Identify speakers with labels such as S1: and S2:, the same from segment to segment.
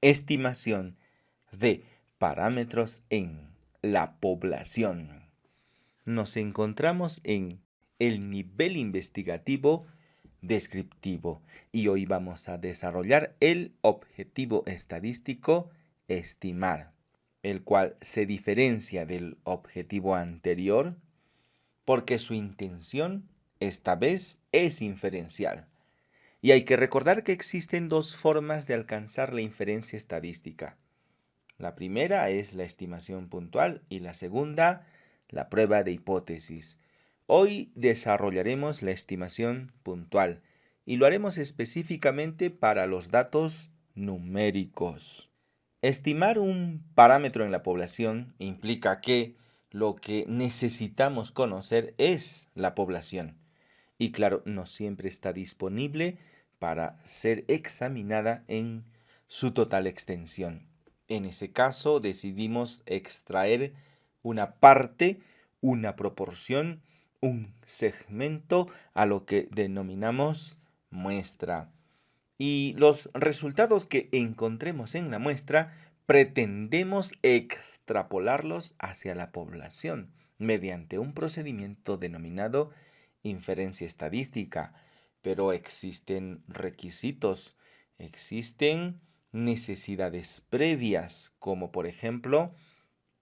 S1: Estimación de parámetros en la población. Nos encontramos en el nivel investigativo descriptivo y hoy vamos a desarrollar el objetivo estadístico estimar, el cual se diferencia del objetivo anterior porque su intención esta vez es inferencial. Y hay que recordar que existen dos formas de alcanzar la inferencia estadística. La primera es la estimación puntual y la segunda, la prueba de hipótesis. Hoy desarrollaremos la estimación puntual y lo haremos específicamente para los datos numéricos. Estimar un parámetro en la población implica que lo que necesitamos conocer es la población. Y claro, no siempre está disponible para ser examinada en su total extensión. En ese caso, decidimos extraer una parte, una proporción, un segmento a lo que denominamos muestra. Y los resultados que encontremos en la muestra pretendemos extrapolarlos hacia la población mediante un procedimiento denominado inferencia estadística. Pero existen requisitos, existen necesidades previas, como por ejemplo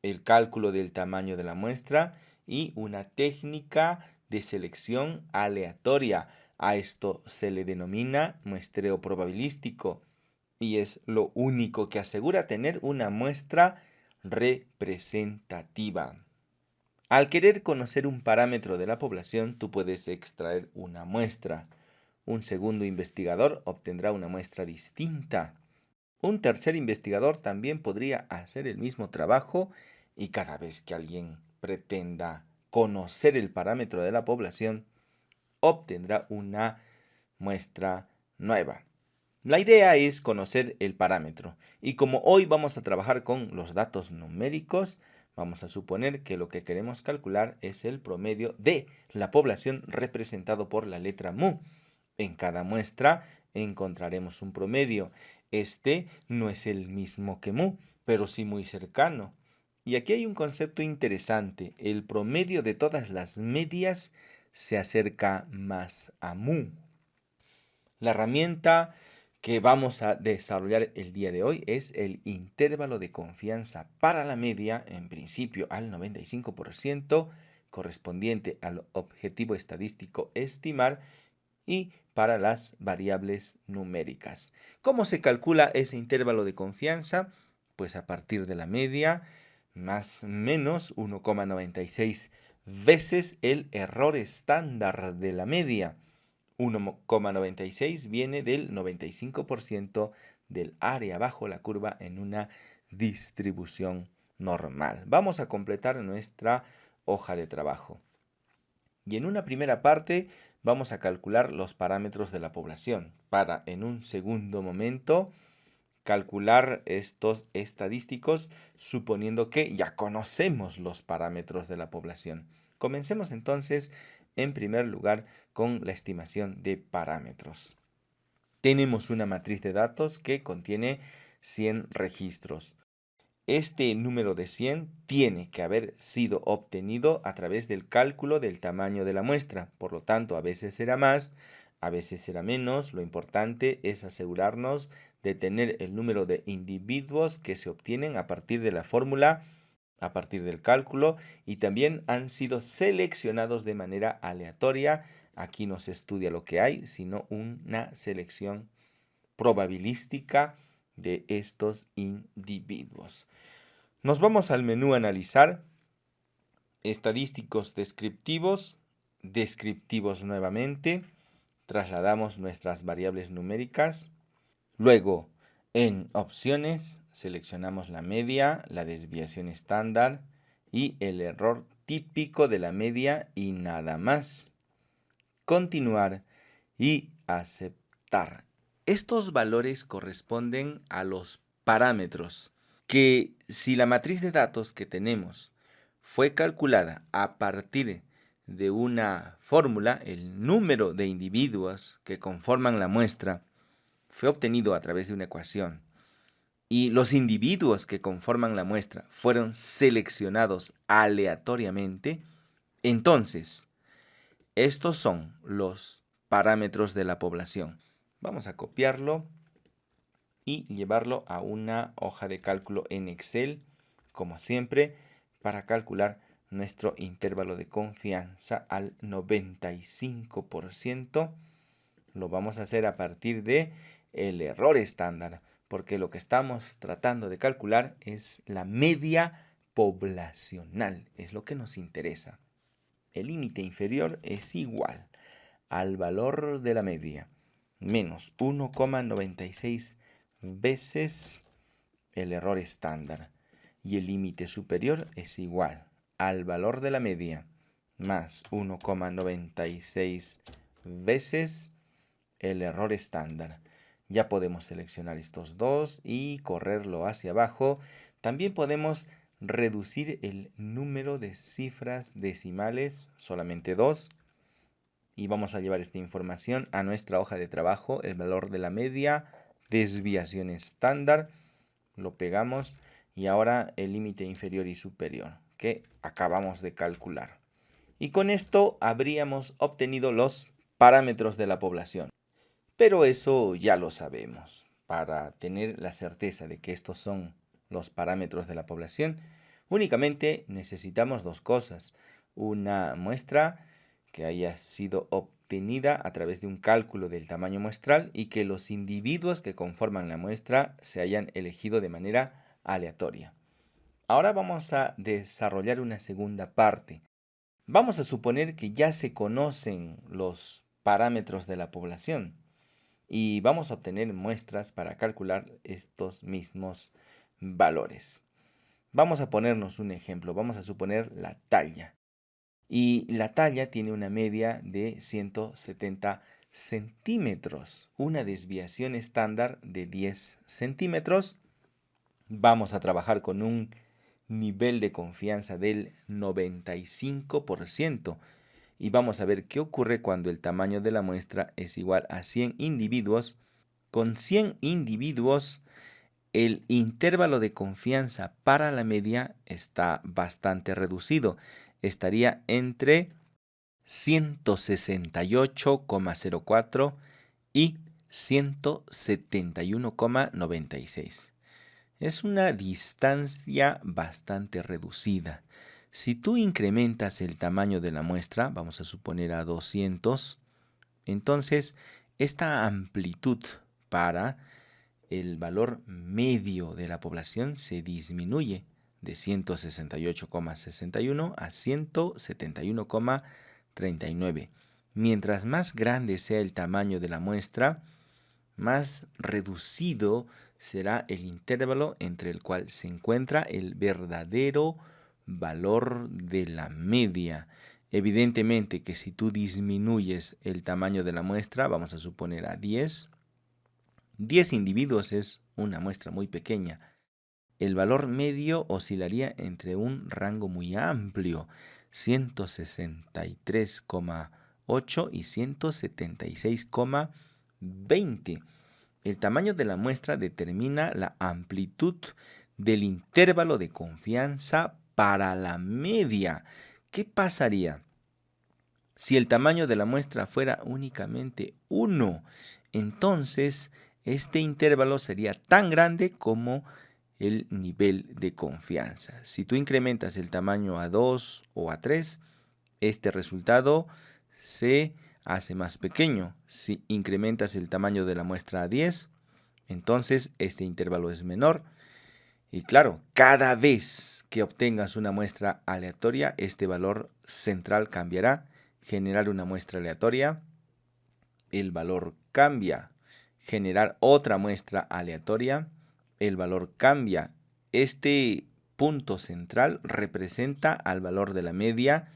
S1: el cálculo del tamaño de la muestra y una técnica de selección aleatoria. A esto se le denomina muestreo probabilístico y es lo único que asegura tener una muestra representativa. Al querer conocer un parámetro de la población, tú puedes extraer una muestra. Un segundo investigador obtendrá una muestra distinta. Un tercer investigador también podría hacer el mismo trabajo y cada vez que alguien pretenda conocer el parámetro de la población, obtendrá una muestra nueva. La idea es conocer el parámetro y como hoy vamos a trabajar con los datos numéricos, vamos a suponer que lo que queremos calcular es el promedio de la población representado por la letra mu. En cada muestra encontraremos un promedio. Este no es el mismo que mu, pero sí muy cercano. Y aquí hay un concepto interesante. El promedio de todas las medias se acerca más a mu. La herramienta que vamos a desarrollar el día de hoy es el intervalo de confianza para la media, en principio al 95%, correspondiente al objetivo estadístico estimar, y para las variables numéricas. ¿Cómo se calcula ese intervalo de confianza? Pues a partir de la media, más o menos 1,96 veces el error estándar de la media. 1,96 viene del 95% del área bajo la curva en una distribución normal. Vamos a completar nuestra hoja de trabajo. Y en una primera parte vamos a calcular los parámetros de la población para en un segundo momento calcular estos estadísticos suponiendo que ya conocemos los parámetros de la población. Comencemos entonces en primer lugar con la estimación de parámetros. Tenemos una matriz de datos que contiene 100 registros. Este número de 100 tiene que haber sido obtenido a través del cálculo del tamaño de la muestra. Por lo tanto, a veces será más, a veces será menos. Lo importante es asegurarnos de tener el número de individuos que se obtienen a partir de la fórmula, a partir del cálculo, y también han sido seleccionados de manera aleatoria. Aquí no se estudia lo que hay, sino una selección probabilística de estos individuos. Nos vamos al menú Analizar, Estadísticos descriptivos, Descriptivos nuevamente, trasladamos nuestras variables numéricas, luego en Opciones seleccionamos la media, la desviación estándar y el error típico de la media y nada más. Continuar y aceptar. Estos valores corresponden a los parámetros que si la matriz de datos que tenemos fue calculada a partir de una fórmula, el número de individuos que conforman la muestra fue obtenido a través de una ecuación y los individuos que conforman la muestra fueron seleccionados aleatoriamente, entonces estos son los parámetros de la población. Vamos a copiarlo y llevarlo a una hoja de cálculo en Excel, como siempre, para calcular nuestro intervalo de confianza al 95%. Lo vamos a hacer a partir de el error estándar, porque lo que estamos tratando de calcular es la media poblacional, es lo que nos interesa. El límite inferior es igual al valor de la media menos 1,96 veces el error estándar, y el límite superior es igual al valor de la media más 1,96 veces el error estándar. Ya podemos seleccionar estos dos y correrlo hacia abajo. También podemos reducir el número de cifras decimales, solamente 2. Y vamos a llevar esta información a nuestra hoja de trabajo, el valor de la media, desviación estándar. Lo pegamos y ahora el límite inferior y superior que acabamos de calcular. Y con esto habríamos obtenido los parámetros de la población. Pero eso ya lo sabemos. Para tener la certeza de que estos son los parámetros de la población, únicamente necesitamos dos cosas. Una muestra que haya sido obtenida a través de un cálculo del tamaño muestral y que los individuos que conforman la muestra se hayan elegido de manera aleatoria. Ahora vamos a desarrollar una segunda parte. Vamos a suponer que ya se conocen los parámetros de la población y vamos a obtener muestras para calcular estos mismos valores. Vamos a ponernos un ejemplo. Vamos a suponer la talla. Y la talla tiene una media de 170 centímetros, una desviación estándar de 10 centímetros. Vamos a trabajar con un nivel de confianza del 95% y vamos a ver qué ocurre cuando el tamaño de la muestra es igual a 100 individuos. Con 100 individuos, el intervalo de confianza para la media está bastante reducido. Estaría entre 168,04 y 171,96. Es una distancia bastante reducida. Si tú incrementas el tamaño de la muestra, vamos a suponer a 200, entonces esta amplitud para el valor medio de la población se disminuye de 168,61 a 171,39. Mientras más grande sea el tamaño de la muestra, más reducido será el intervalo entre el cual se encuentra el verdadero valor de la media. Evidentemente que si tú disminuyes el tamaño de la muestra, vamos a suponer a 10 individuos es una muestra muy pequeña. El valor medio oscilaría entre un rango muy amplio, 163,8 y 176,20. El tamaño de la muestra determina la amplitud del intervalo de confianza para la media. ¿Qué pasaría si el tamaño de la muestra fuera únicamente 1? Entonces, este intervalo sería tan grande como el nivel de confianza. Si tú incrementas el tamaño a 2 o a 3, este resultado se hace más pequeño. Si incrementas el tamaño de la muestra a 10, entonces este intervalo es menor. Y claro, cada vez que obtengas una muestra aleatoria, este valor central cambiará. Generar una muestra aleatoria, el valor cambia. Generar otra muestra aleatoria, el valor cambia. Este punto central representa al valor de la media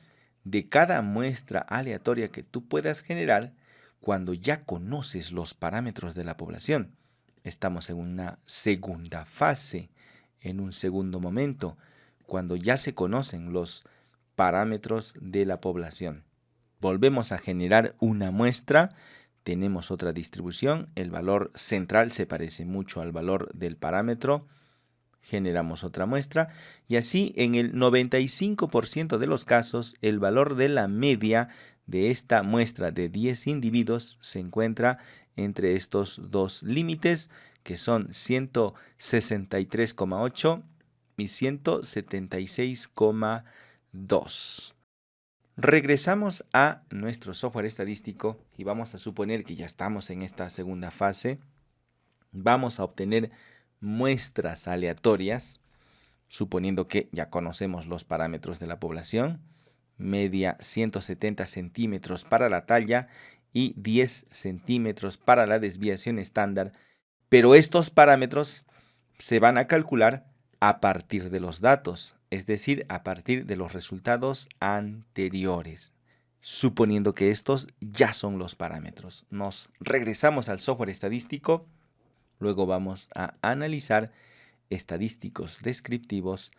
S1: de cada muestra aleatoria que tú puedas generar cuando ya conoces los parámetros de la población. Estamos en una segunda fase, en un segundo momento, cuando ya se conocen los parámetros de la población. Volvemos a generar una muestra. tenemos otra distribución. El valor central se parece mucho al valor del parámetro. Generamos otra muestra y así en el 95% de los casos el valor de la media de esta muestra de 10 individuos se encuentra entre estos dos límites que son 163,8 y 176,2. Regresamos a nuestro software estadístico y vamos a suponer que ya estamos en esta segunda fase. Vamos a obtener muestras aleatorias, suponiendo que ya conocemos los parámetros de la población, media 170 centímetros para la talla y 10 centímetros para la desviación estándar, pero estos parámetros se van a calcular a partir de los datos, es decir, a partir de los resultados anteriores, suponiendo que estos ya son los parámetros. Nos regresamos al software estadístico. Luego vamos a analizar estadísticos descriptivos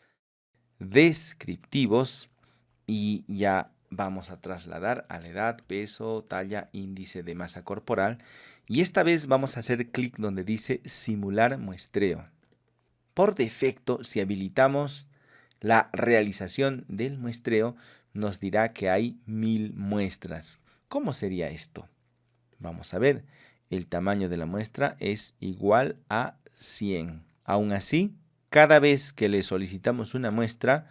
S1: y ya vamos a trasladar a la edad, peso, talla, índice de masa corporal. Y esta vez vamos a hacer clic donde dice simular muestreo. Por defecto, si habilitamos la realización del muestreo, nos dirá que hay 1000 muestras. ¿Cómo sería esto? Vamos a ver. El tamaño de la muestra es igual a 100. Aún así, cada vez que le solicitamos una muestra,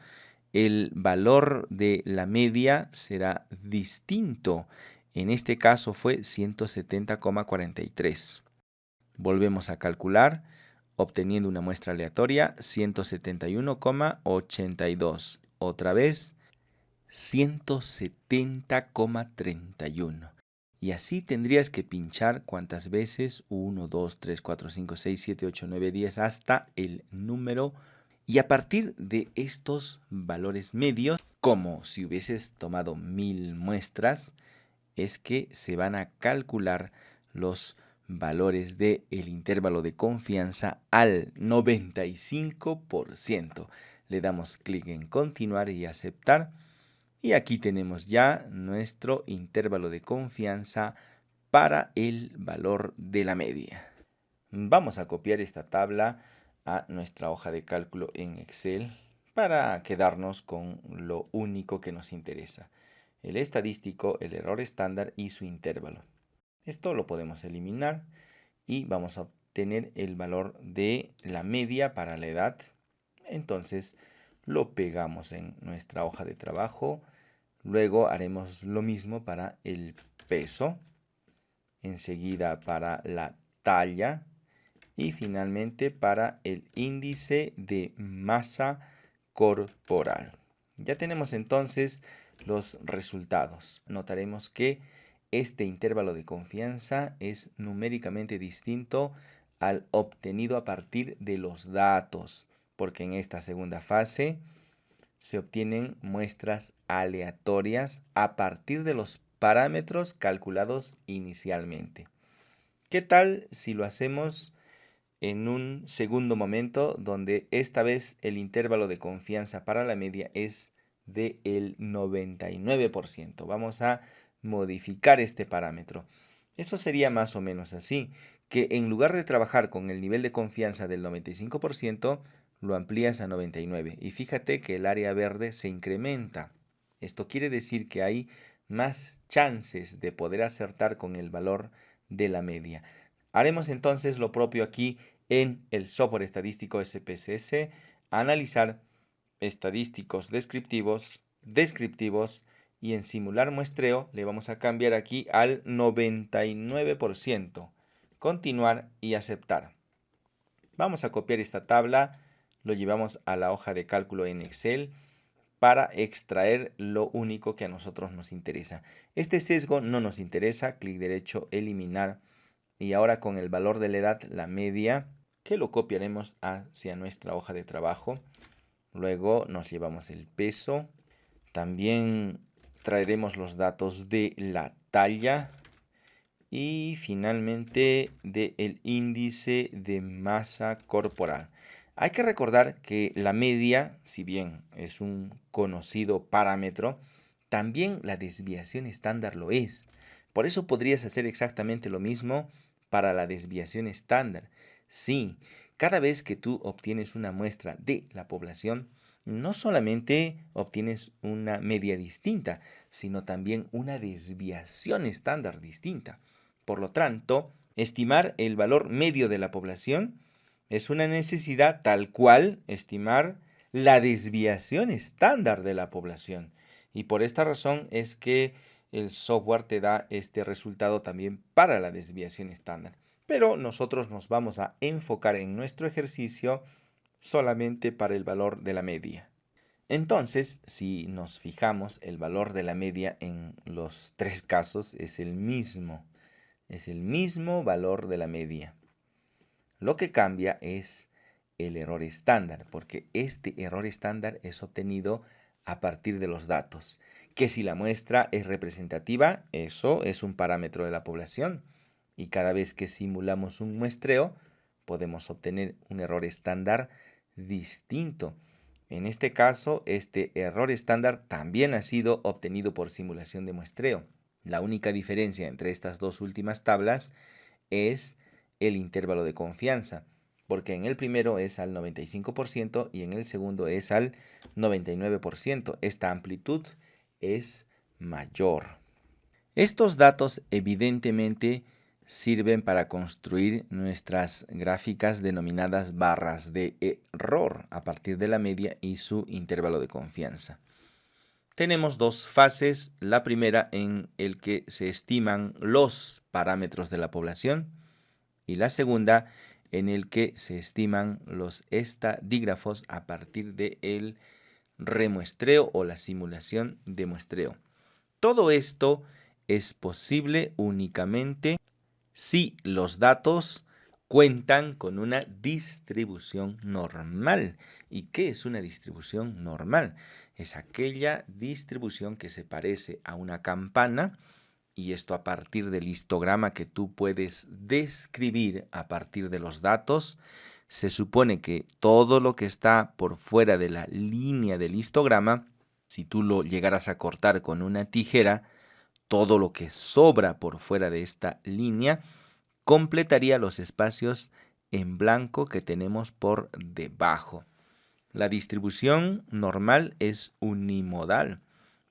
S1: el valor de la media será distinto. En este caso fue 170,43. Volvemos a calcular, obteniendo una muestra aleatoria, 171,82. Otra vez, 170,31. Y así tendrías que pinchar cuantas veces, 1, 2, 3, 4, 5, 6, 7, 8, 9, 10, hasta el número. Y a partir de estos valores medios, como si hubieses tomado 1000 muestras, es que se van a calcular los valores del intervalo de confianza al 95%. Le damos clic en continuar y aceptar. Y aquí tenemos ya nuestro intervalo de confianza para el valor de la media. Vamos a copiar esta tabla a nuestra hoja de cálculo en Excel para quedarnos con lo único que nos interesa: el estadístico, el error estándar y su intervalo. Esto lo podemos eliminar y vamos a obtener el valor de la media para la edad. Entonces lo pegamos en nuestra hoja de trabajo. Luego haremos lo mismo para el peso, enseguida para la talla y finalmente para el índice de masa corporal. Ya tenemos entonces los resultados. Notaremos que este intervalo de confianza es numéricamente distinto al obtenido a partir de los datos, porque en esta segunda fase se obtienen muestras aleatorias a partir de los parámetros calculados inicialmente. ¿Qué tal si lo hacemos en un segundo momento, donde esta vez el intervalo de confianza para la media es del 99%? Vamos a modificar este parámetro. Eso sería más o menos así, que en lugar de trabajar con el nivel de confianza del 95%, lo amplías a 99 y fíjate que el área verde se incrementa. Esto quiere decir que hay más chances de poder acertar con el valor de la media. Haremos entonces lo propio aquí en el software estadístico SPSS, analizar estadísticos descriptivos y en simular muestreo le vamos a cambiar aquí al 99%. Continuar y aceptar. Vamos a copiar esta tabla, lo llevamos a la hoja de cálculo en Excel para extraer lo único que a nosotros nos interesa. Este sesgo no nos interesa, clic derecho, eliminar. Y ahora con el valor de la edad, la media, que lo copiaremos hacia nuestra hoja de trabajo. Luego nos llevamos el peso. También traeremos los datos de la talla. Y finalmente del índice de masa corporal. Hay que recordar que la media, si bien es un conocido parámetro, también la desviación estándar lo es. Por eso podrías hacer exactamente lo mismo para la desviación estándar. Sí, cada vez que tú obtienes una muestra de la población, no solamente obtienes una media distinta, sino también una desviación estándar distinta. Por lo tanto, estimar el valor medio de la población es una necesidad tal cual estimar la desviación estándar de la población. Y por esta razón es que el software te da este resultado también para la desviación estándar. Pero nosotros nos vamos a enfocar en nuestro ejercicio solamente para el valor de la media. Entonces, si nos fijamos, el valor de la media en los tres casos es el mismo. Es el mismo valor de la media. Lo que cambia es el error estándar, porque este error estándar es obtenido a partir de los datos. Que si la muestra es representativa, eso es un parámetro de la población. Y cada vez que simulamos un muestreo, podemos obtener un error estándar distinto. En este caso, este error estándar también ha sido obtenido por simulación de muestreo. La única diferencia entre estas dos últimas tablas es el intervalo de confianza, porque en el primero es al 95% y en el segundo es al 99%. Esta amplitud es mayor. Estos datos evidentemente sirven para construir nuestras gráficas denominadas barras de error a partir de la media y su intervalo de confianza. Tenemos dos fases, la primera en el que se estiman los parámetros de la población y la segunda en el que se estiman los estadígrafos a partir del remuestreo o la simulación de muestreo. Todo esto es posible únicamente si los datos cuentan con una distribución normal. ¿Y qué es una distribución normal? Es aquella distribución que se parece a una campana, y esto a partir del histograma que tú puedes describir a partir de los datos. Se supone que todo lo que está por fuera de la línea del histograma, si tú lo llegaras a cortar con una tijera, todo lo que sobra por fuera de esta línea completaría los espacios en blanco que tenemos por debajo. La distribución normal es unimodal.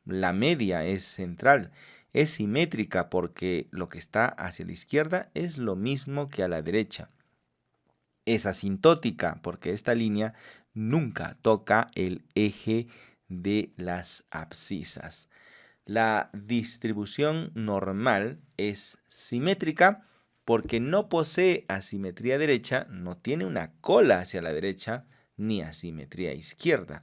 S1: La media es central. Es simétrica porque lo que está hacia la izquierda es lo mismo que a la derecha. Es asintótica porque esta línea nunca toca el eje de las abscisas. La distribución normal es simétrica porque no posee asimetría derecha, no tiene una cola hacia la derecha, ni asimetría izquierda.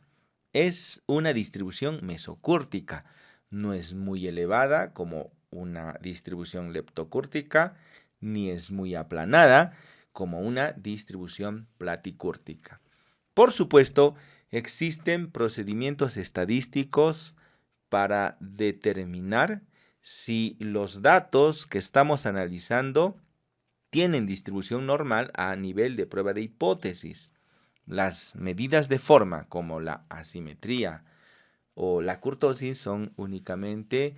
S1: Es una distribución mesocúrtica, no es muy elevada como una distribución leptocúrtica, ni es muy aplanada como una distribución platicúrtica. Por supuesto, existen procedimientos estadísticos para determinar si los datos que estamos analizando tienen distribución normal a nivel de prueba de hipótesis. Las medidas de forma, como la asimetría o la kurtosis, son únicamente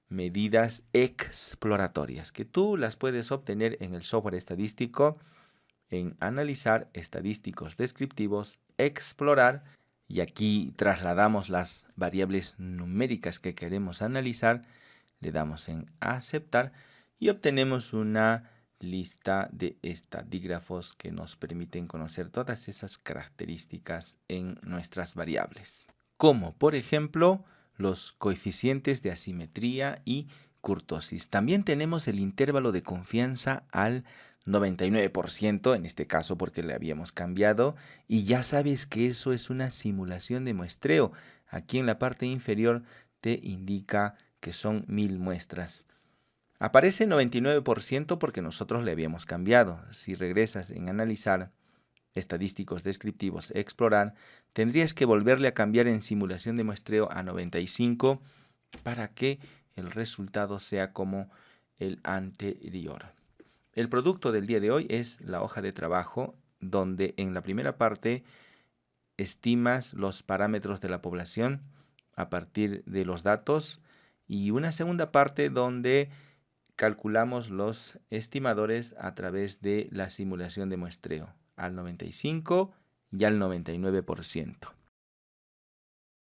S1: medidas exploratorias que tú las puedes obtener en el software estadístico en analizar estadísticos descriptivos, explorar, y aquí trasladamos las variables numéricas que queremos analizar, le damos en aceptar y obtenemos una lista de estadígrafos que nos permiten conocer todas esas características en nuestras variables, como por ejemplo los coeficientes de asimetría y kurtosis. También tenemos el intervalo de confianza al 99%, en este caso porque le habíamos cambiado, y ya sabes que eso es una simulación de muestreo. Aquí en la parte inferior te indica que son 1000 muestras. Aparece 99% porque nosotros le habíamos cambiado. Si regresas en analizar, estadísticos descriptivos, explorar, tendrías que volverle a cambiar en simulación de muestreo a 95 para que el resultado sea como el anterior. El producto del día de hoy es la hoja de trabajo, donde en la primera parte estimas los parámetros de la población a partir de los datos, y una segunda parte donde calculamos los estimadores a través de la simulación de muestreo al 95% y al 99%.